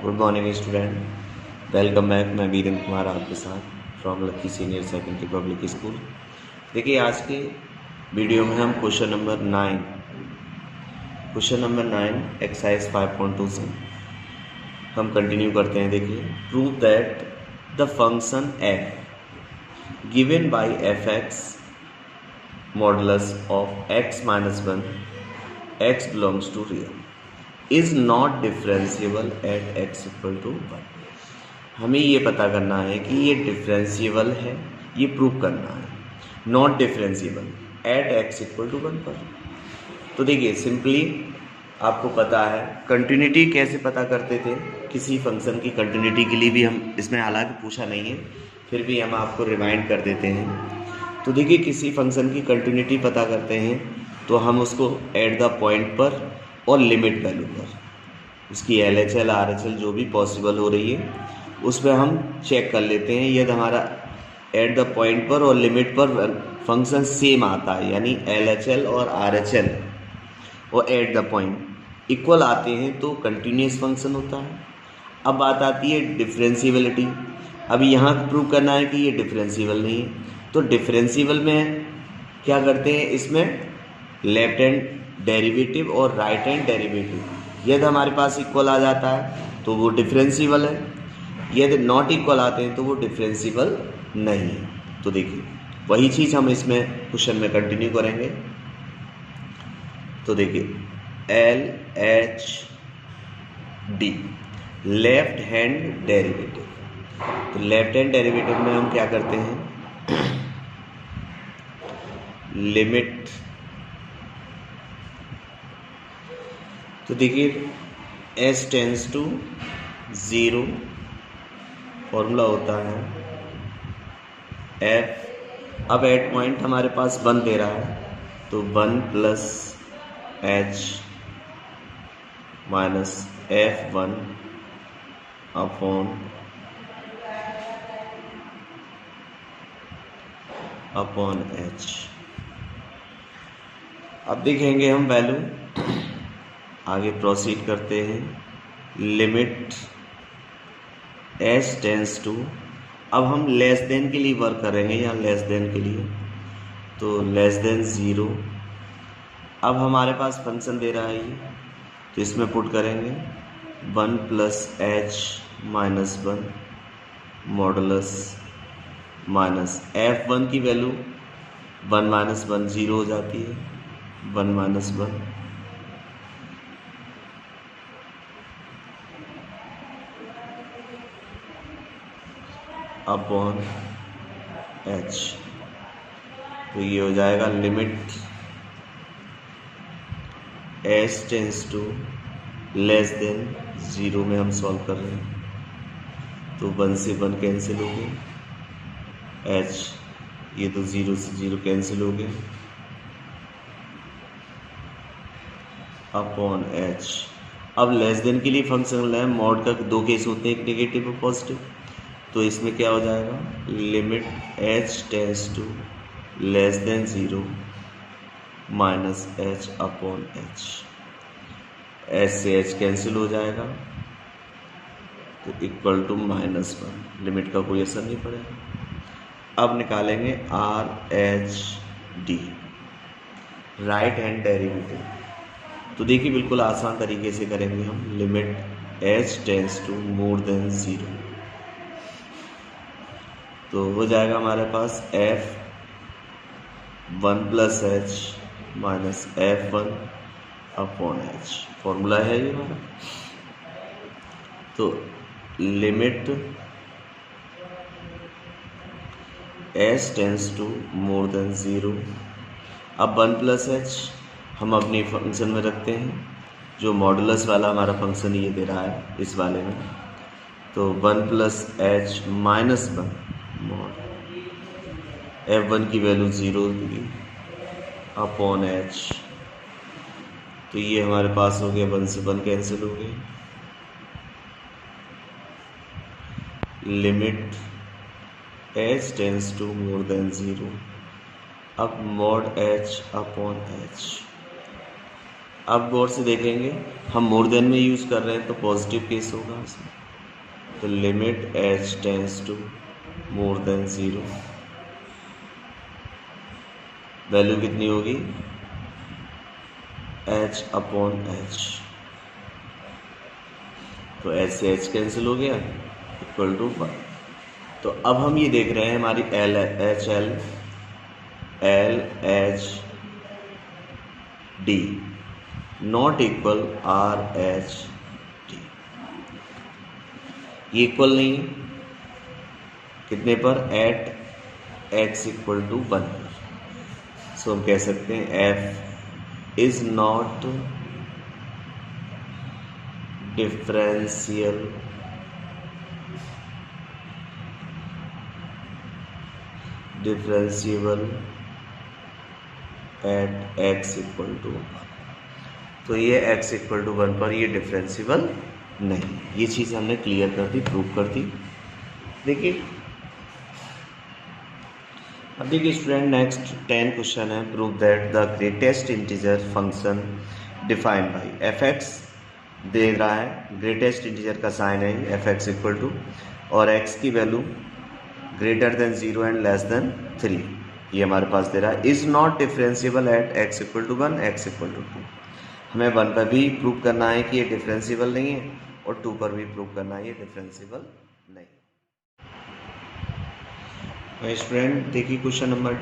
Good morning student, welcome back. मैं वीरेंद्र कुमार आपके साथ from lucky senior secondary public school. देखिए, आज के वीडियो में हम क्वेश्चन नंबर 9 एक्सरसाइज 5.2 से हम कंटिन्यू करते हैं। देखिए, prove that the function f given by f x modulus of x minus 1 x belongs to real is not differentiable at x equal to 1। हमें ये पता करना है कि ये डिफरेंशिएबल है, ये प्रूव करना है। Not differentiable at x equal to 1 पर। तो देखिए, सिंपली आपको पता है कंटिन्यूटी कैसे पता करते थे। किसी फंक्शन की कंटिन्यूटी के लिए भी हम इसमें हालांकि पूछा नहीं है, फिर भी हम आपको रिमाइंड कर देते हैं। तो देखिए, किसी फंक्शन की कंटिन्यूटी पता करते हैं तो हम उसको एट द पॉइंट पर और लिमिट वैल्यू पर उसकी LHL RHL जो भी पॉसिबल हो रही है उस पर हम चेक कर लेते हैं। यदि हमारा एट द पॉइंट पर और लिमिट पर फंक्शन सेम आता है, यानी LHL और RHL और एट द पॉइंट इक्वल आते हैं तो कंटिन्यूस फंक्शन होता है। अब बात आती है डिफरेंशिएबिलिटी। अभी यहाँ प्रूव करना है कि ये डिफरेंशिएबल नहीं है, तो डिफरेंशिएबल में क्या करते हैं, इसमें लेफ्ट हैंड डेरिवेटिव और राइट हैंड डेरिवेटिव यदि हमारे पास इक्वल आ जाता है तो वो डिफरेंशिएबल है, यदि नॉट इक्वल आते हैं तो वो डिफरेंशिएबल नहीं है। तो देखिए, वही चीज़ हम इसमें क्वेश्चन में कंटिन्यू करेंगे। तो देखिए, LHD लेफ्ट हैंड डेरिवेटिव। तो लेफ्ट हैंड डेरिवेटिव में हम क्या करते हैं, लिमिट। तो देखिए, s टेंस टू 0 फॉर्मूला होता है f। अब एट पॉइंट हमारे पास 1 दे रहा है तो 1 plus h minus f1 upon h। अब देखेंगे हम वैल्यू, आगे प्रोसीड करते हैं। लिमिट s टेंस टू, अब हम लेस देन के लिए वर्क करेंगे, या लेस देन के लिए तो लेस देन 0। अब हमारे पास फंक्शन दे रहा है ये, तो इसमें पुट करेंगे 1 plus h minus 1 modulus minus f1 की वैल्यू 1 माइनस 1 0 हो जाती है, 1 माइनस 1 अपॉन h। तो ये हो जाएगा limit s tends to less than 0 में हम सॉल्व कर रहे हैं तो 1 से 1 कैंसिल हो गए, h ये तो 0 से 0 कैंसिल हो गए, अपॉन h। अब लेस देन के लिए फंक्शन है, मॉड का दो केस होते हैं, एक नेगेटिव और पॉजिटिव। तो इसमें क्या हो जाएगा, limit h tends to less than 0 minus h upon h। h से h कैंसिल हो जाएगा तो इक्वल टू -1। लिमिट का कोई असर नहीं पड़ेगा। अब निकालेंगे RHD राइट हैंड डेरिवेटिव। तो देखिए, बिल्कुल आसान तरीके से करेंगे हम। Limit h tends to more than 0, तो हो जाएगा हमारे पास f1 plus h minus f1 upon h। Formula है ये हमारा। तो limit s tends to more than 0। अब 1 प्लस h हम अपने फंक्शन में रखते हैं, जो मॉडुलस वाला हमारा फंक्शन ये दे रहा है इस वाले में। तो 1 plus h minus 1 mod f1 की वैल्यू 0 होगी अपॉन h। तो ये हमारे पास हो गया, 1 से 1 कैंसिल हो गए, limit h tends to more than 0। अब मॉड h अपॉन h। अब गौर से देखेंगे, हम मोर देन में यूज़ कर रहे हैं तो पॉजिटिव केस होगा उसमें, तो limit h tends to more than 0, value कितनी होगी, h अपॉन एच, तो एच से एच कैंसिल हो गया, इक्वल टू 1। तो अब हम ये देख रहे हैं हमारी L H D not equal are H D, ये इक्वल नहीं है कितने पर, एट एक्स इक्वल टू 1 पर। सो हम कह सकते हैं f is not differential at x equal to 1। तो ये x इक्वल टू 1 पर ये डिफरेंशियल नहीं, ये चीज़ हमने क्लियर कर दी, प्रूव कर दी। देखिए अब देखिए स्टूडेंट, नेक्स्ट 10 क्वेश्चन है, prove that the greatest integer function defined by F X दे रहा है, ग्रेटेस्ट इंटीजर का साइन है एफ एक्स इक्वल टू, और x की value greater than 0 and less than 3, ये हमारे पास दे रहा है, is not differentiable at x equal to 1 x equal to 2। हमें 1 पर भी प्रूव करना है कि ये डिफरेंशिएबल नहीं है, और 2 पर भी प्रूव करना है ये डिफरेंशिएबल नहीं। स्टूडेंट देखिए क्वेश्चन नंबर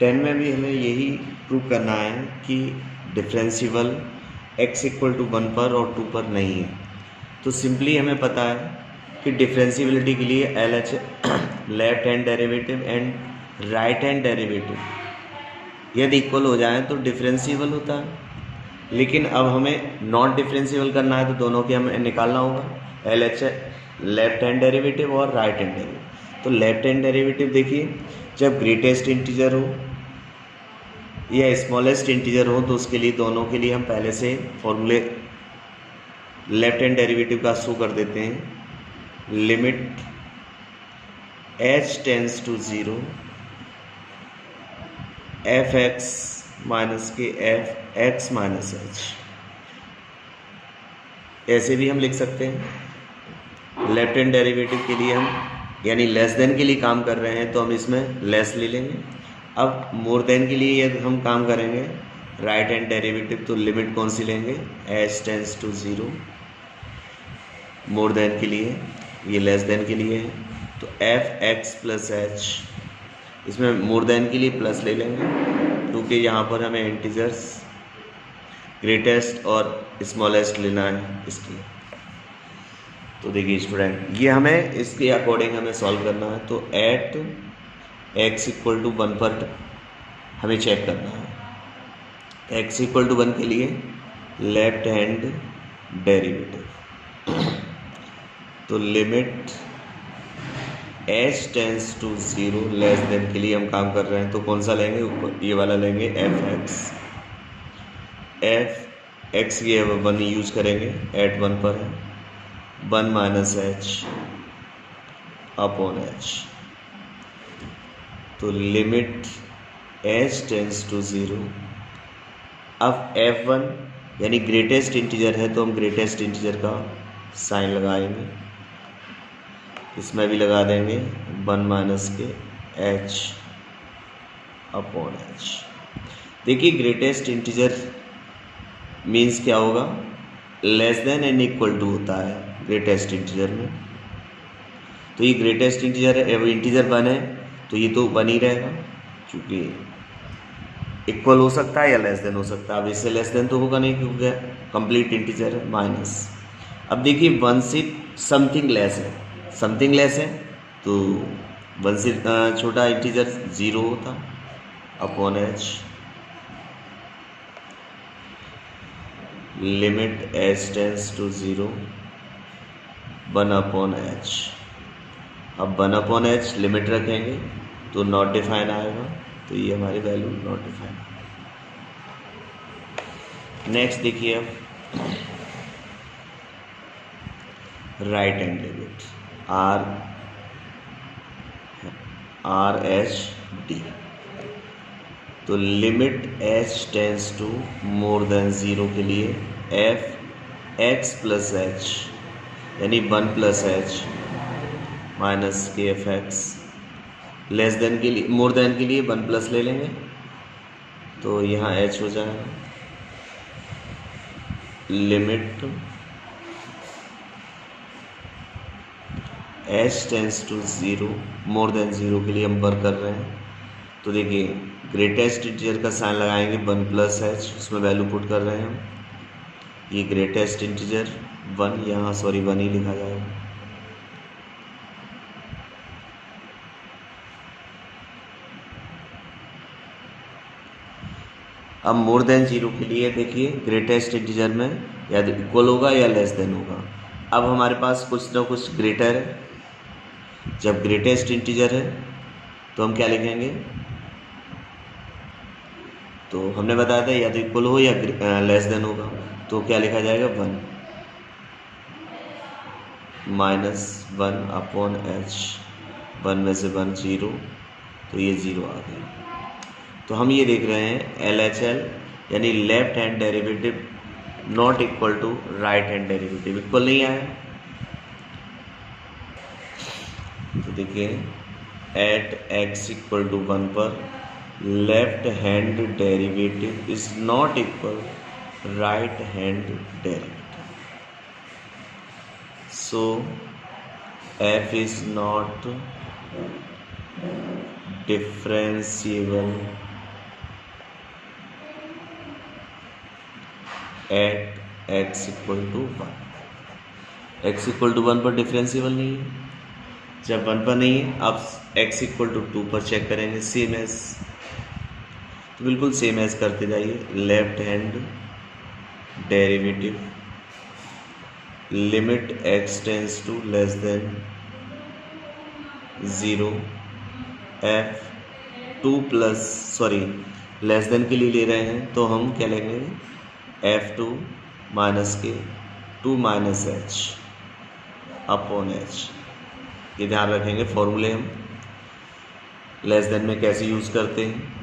10 में भी हमें यही प्रूव करना है कि डिफरेंशिएबल x इक्वल टू 1 पर और 2 पर नहीं है। तो सिंपली हमें पता है कि डिफरेंशिएबिलिटी के लिए L H left hand derivative and right hand derivative यदि इक्वल हो जाए तो डिफरेंशिएबल होता है, लेकिन अब हमें नॉट डिफरेंशिएबल करना है तो दोनों के हमें निकालना होगा, L H left hand derivative और राइट हैंड डेरिवेटिव। तो लेफ्ट हैंड डेरिवेटिव देखिए, जब ग्रेटेस्ट इंटीजर हो या स्मॉलेस्ट इंटीजर हो तो उसके लिए दोनों के लिए हम पहले से फॉर्मूले लेफ्ट हैंड डेरिवेटिव का शो कर देते हैं, limit h tends to 0 f x minus के एफ एक्स माइनस एच, ऐसे भी हम लिख सकते हैं। लेफ्ट हैंड डेरिवेटिव के लिए हम यानी लेस देन के लिए काम कर रहे हैं तो हम इसमें लेस ले लेंगे। अब मोर देन के लिए यदि हम काम करेंगे राइट हैंड डेरिवेटिव तो लिमिट कौन सी लेंगे, h tends to 0, more than के लिए ये लेस देन के लिए है तो एफ एक्स प्लस एच, इसमें मोर देन के लिए प्लस ले लेंगे क्योंकि यहाँ पर हमें इंटीजर्स ग्रेटेस्ट और स्मॉलेस्ट लेना है इसके। तो देखिए स्टूडेंट, ये हमें इसके अकॉर्डिंग हमें सॉल्व करना है। तो एट एक्स इक्वल टू 1 पर हमें चेक करना है। एक्स इक्वल टू 1 के लिए लेफ्ट हैंड डेरिवेटिव, तो limit h tends to 0 less than के लिए हम काम कर रहे हैं तो कौन सा लेंगे, ऊपर ये वाला लेंगे एफ एक्स ये 1 यूज करेंगे, एट 1 पर है 1 माइनस एच अपॉन एच, तो लिमिट h टेंस टू 0। अब f1 यानी ग्रेटेस्ट इंटीजर है तो हम ग्रेटेस्ट इंटीजर का साइन लगाएंगे, इसमें भी लगा देंगे 1 माइनस के h अपॉन एच। देखिए ग्रेटेस्ट इंटीजर मीन्स क्या होगा, less than and equal to होता है ग्रेटेस्ट इंटीजर में। तो ये ग्रेटेस्ट इंटीजर है, इंटीजर 1 है तो ये तो 1 ही रहेगा क्योंकि इक्वल हो सकता है या लेस देन हो सकता है। अब इससे लेस देन तो होगा नहीं क्योंकि कंप्लीट इंटीजर है माइनस। अब देखिए 1 से समथिंग लेस है, समथिंग लेस है तो 1 से छोटा इंटीजर 0 होता upon h, limit h tends to 0 1 upon h. अब 1 अपॉन एच लिमिट रखेंगे तो नॉट डिफाइन आएगा, तो ये हमारी वैल्यू नॉट डिफाइन। नेक्स्ट देखिए अब right hand limit R H D, तो limit h tends to more than 0 के लिए एफ एक्स प्लस एच यानी 1 प्लस एच माइनस के एफ एक्स, लेस देन के लिए मोर देन के लिए 1 प्लस ले लेंगे तो यहाँ h हो जाएगा। Limit h tends to 0 more than 0 के लिए हम वर्क कर रहे हैं। तो देखिए ग्रेटेस्ट इंटीजर का साइन लगाएंगे 1 प्लस एच, उसमें वैल्यू पुट कर रहे हैं हम। ये ग्रेटेस्ट इंटीजर 1, यहाँ सॉरी 1 ही लिखा जाएगा। अब मोर देन 0 के लिए देखिए ग्रेटेस्ट इंटीजर में या तो इक्वल होगा या लेस देन होगा। अब हमारे पास कुछ ना कुछ ग्रेटर है, जब ग्रेटेस्ट इंटीजर है तो हम क्या लिखेंगे, तो हमने बताया था या तो इक्वल हो या लेस देन होगा, तो क्या लिखा जाएगा 1 माइनस 1 अपॉन एच, 1 में से 1 0, तो ये 0 आ गया। तो हम ये देख रहे हैं LHL यानी left hand derivative not equal to right hand derivative, equal नहीं आया। तो देखिए एट x इक्वल टू 1 पर left hand derivative is not equal right hand derivative, so f is not differentiable at x equal to 1। x equal to 1 पर differentiable नहीं है, जब 1 पर नहीं है अब x इक्वल टू 2 पर चेक करेंगे, सेम एज, तो बिल्कुल सेम एज करते जाइए। Left hand derivative limit x tends to less than 0 f 2 plus sorry less than के लिए ले रहे हैं तो हम क्या लेंगे f2 माइनस के 2 माइनस एच अपॉन एच। ये ध्यान रखेंगे फॉर्मूले हम लेस देन में कैसे यूज़ करते हैं।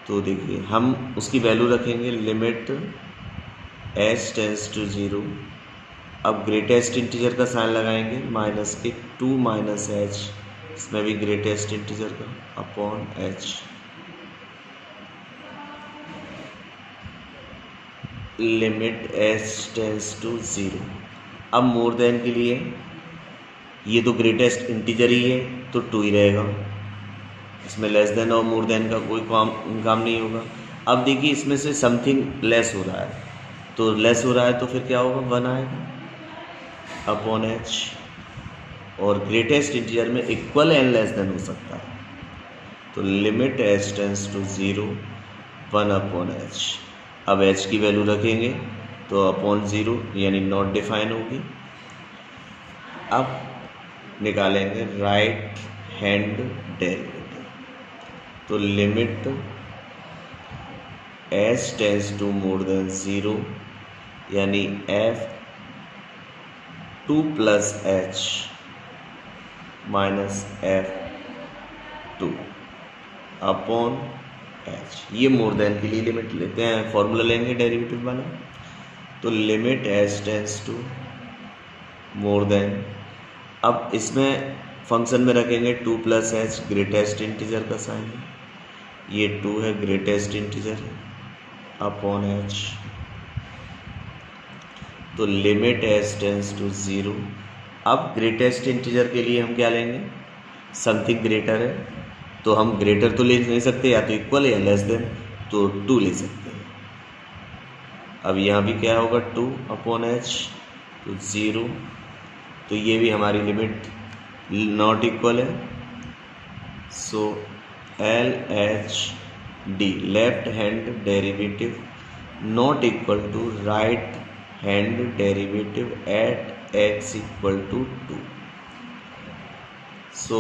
तो देखिए हम उसकी वैल्यू रखेंगे लिमिट h टेंस टू 0, अब ग्रेटेस्ट इंटीजर का साइन लगाएंगे माइनस के 2 माइनस एच, इसमें भी ग्रेटेस्ट इंटीजर का upon h. Limit h tends to 0, अब मोर देन के लिए ये तो ग्रेटेस्ट इंटीजर ही है तो 2 ही रहेगा, इसमें लेस देन और मोर देन का कोई काम नहीं होगा। अब देखिए इसमें से समथिंग लेस हो रहा है, तो लेस हो रहा है तो फिर क्या होगा 1 आएगा अपॉन एच, और ग्रेटेस्ट इंटीजर में इक्वल एंड लेस देन हो सकता है, तो limit h tends to 0 1 upon h. अब h की वैल्यू रखेंगे तो अपॉन 0 यानी नॉट डिफाइन होगी। अब निकालेंगे राइट हैंड डेरिवेटिव, तो limit h tends to more than 0 यानी f2 plus H minus f2 upon h. ये मोर देन के लिए लिमिट लेते हैं, फॉर्मूला लेंगे डेरिवेटिव वाला, तो limit h tends to more than, अब इसमें फंक्शन में रखेंगे 2 प्लस एच, ग्रेटेस्ट इंटीजर का साइन है, ये 2 है ग्रेटेस्ट इंटीजर है अपॉन एच, तो लिमिट h टेंस टू 0। अब ग्रेटेस्ट इंटीजर के लिए हम क्या लेंगे, समथिंग ग्रेटर है, तो हम ग्रेटर तो ले नहीं सकते, या तो इक्वल या लेस देन, तो 2 ले सकते हैं। अब यहाँ भी क्या होगा 2 अपॉन एच, तो 0, तो ये भी हमारी लिमिट नॉट इक्वल है, so LHD left hand derivative not equal to right hand derivative at x equal to 2। So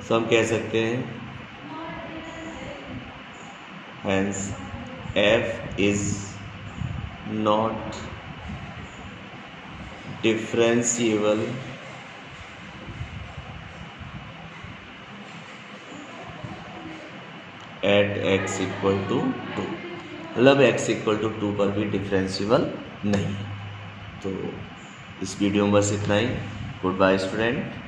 हम कह सकते हैं hence f is not differentiable at x equal to 2, मतलब x इक्वल टू 2 पर भी differentiable नहीं है। तो इस वीडियो में बस इतना ही। Good bye student.